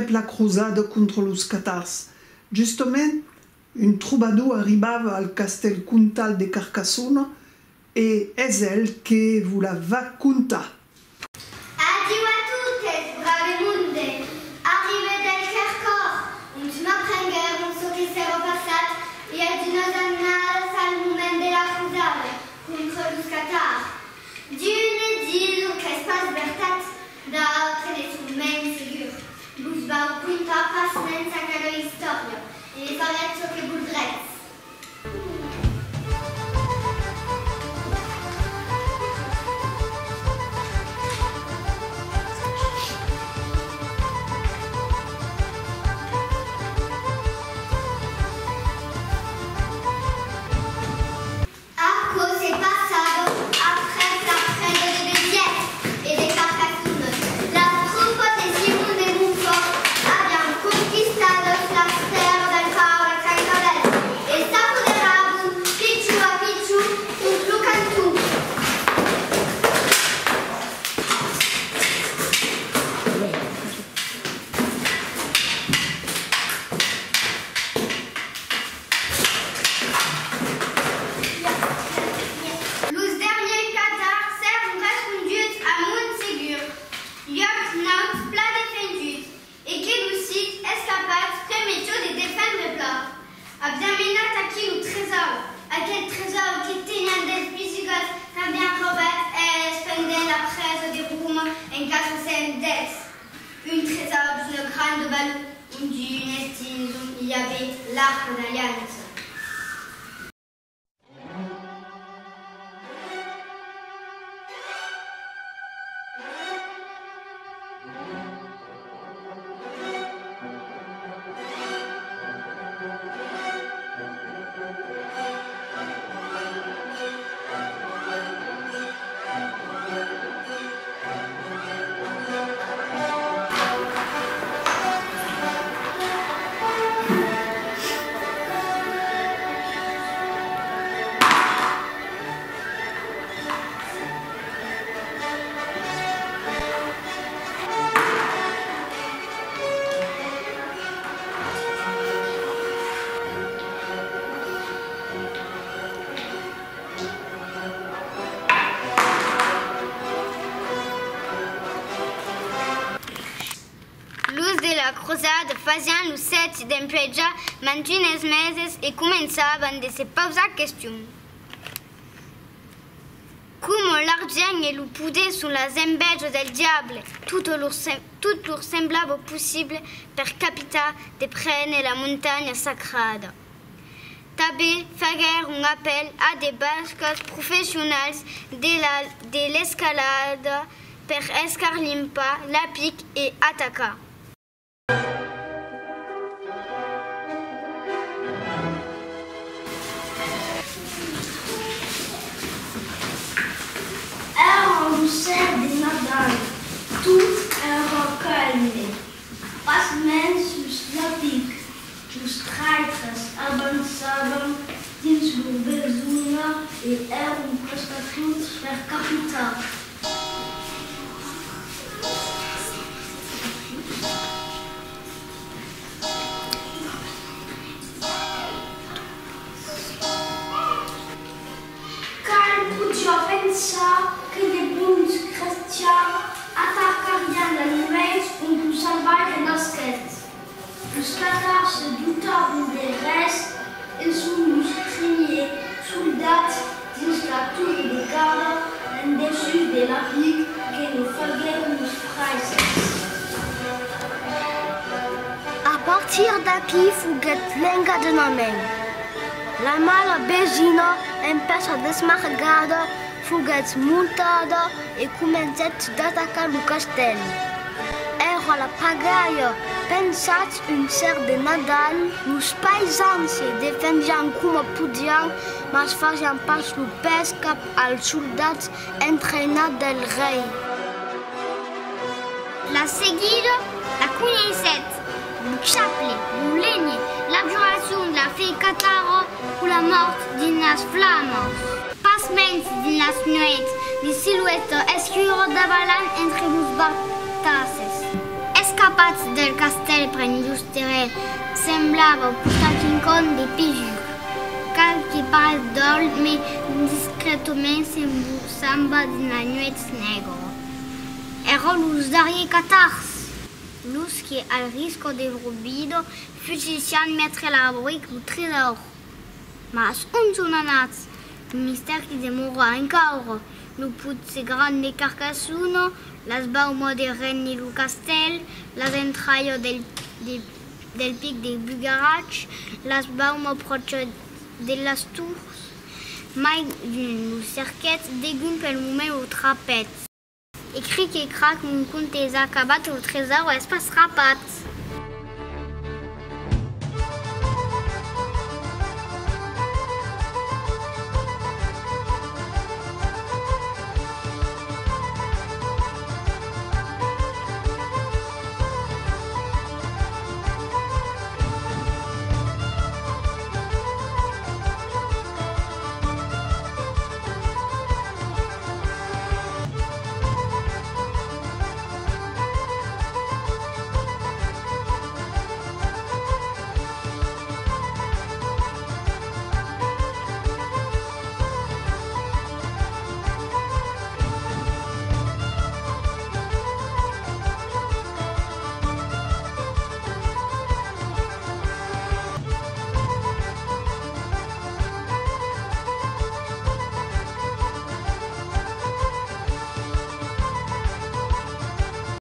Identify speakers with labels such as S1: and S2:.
S1: prep la cruzada contre los catars. Justament, un troubadour arribava al castel comtal de Carcassonne e és el que vous la va contar.
S2: Adieu a toutes, brave monde! Arrive del Kerkor, und m'apprenger un soquissero passat e adinos annals al moment de la cruzada contre los catars. D'une diso que es pas vertat, d'altre ne sunt men segur. Vos vau punta pas men sa cada historia, e faret so que voldrets. Un trésor d'une grande valeur, d'une estime dont il y avait l'arc d'alliance. La cruzada faziam lo set d'emplejar mantines meses e començaven de se pausar qüestions. Com l'argent e lo poder són les enveges del diable, tot lor semblava possible per capitar de prendre la muntanya sacrada. També faguer un apel a des basques professionals de l'escalada per escarlimpar la pic e atacar.
S3: Cert de Nadal, tot era calme. Pas men sus la pic, los traïtres avançaven dins l'urbesuna e eren prestatuts per capitar. Cal podia pensar que de bons cristians atacarien l'Allemanya un salvatge nasquet. Els catars se doutaven de res e són els premiers soldats dins la torre de guarda en dessus de la pic que no fagueren els fraises.
S4: A partir d'aquí foguet lenga de nomen. La mala vecina empeça a desmarcada, foguet muntada e començat d'atacar lo castell. Era la pagaia, pensat un cert de Nadal, los paisans se defendian com podiam, mas facian pas lo pes cap als soldats entrenats del rei.
S2: La seguida la coneixet, lo chapelet, lo legne, l'abjuration de la fille catara ou la mort dins les flammes. Pas menys dins les nuits, les silhouettes escures d'avalant entre les batasses. rapats del castell per illustrare semblava un rincon de pijur. Cal qui parle d'ol, mais discretamente se samba de la nuit negra. Era luz darie catars. Luz que, al risco de rubido, fugician mettre la brique au trésor. Mas unzunanats, un mystère qui demora encore. Lo putze grande carcassuno, las baumo de ren e lo castell, las entraio del pic de Bugarach, las baumo proche de las tours, mai d'un cerquet degun pel moment au trapet. Et cric et crac, mon compte est acabat au trésor, espace rapat.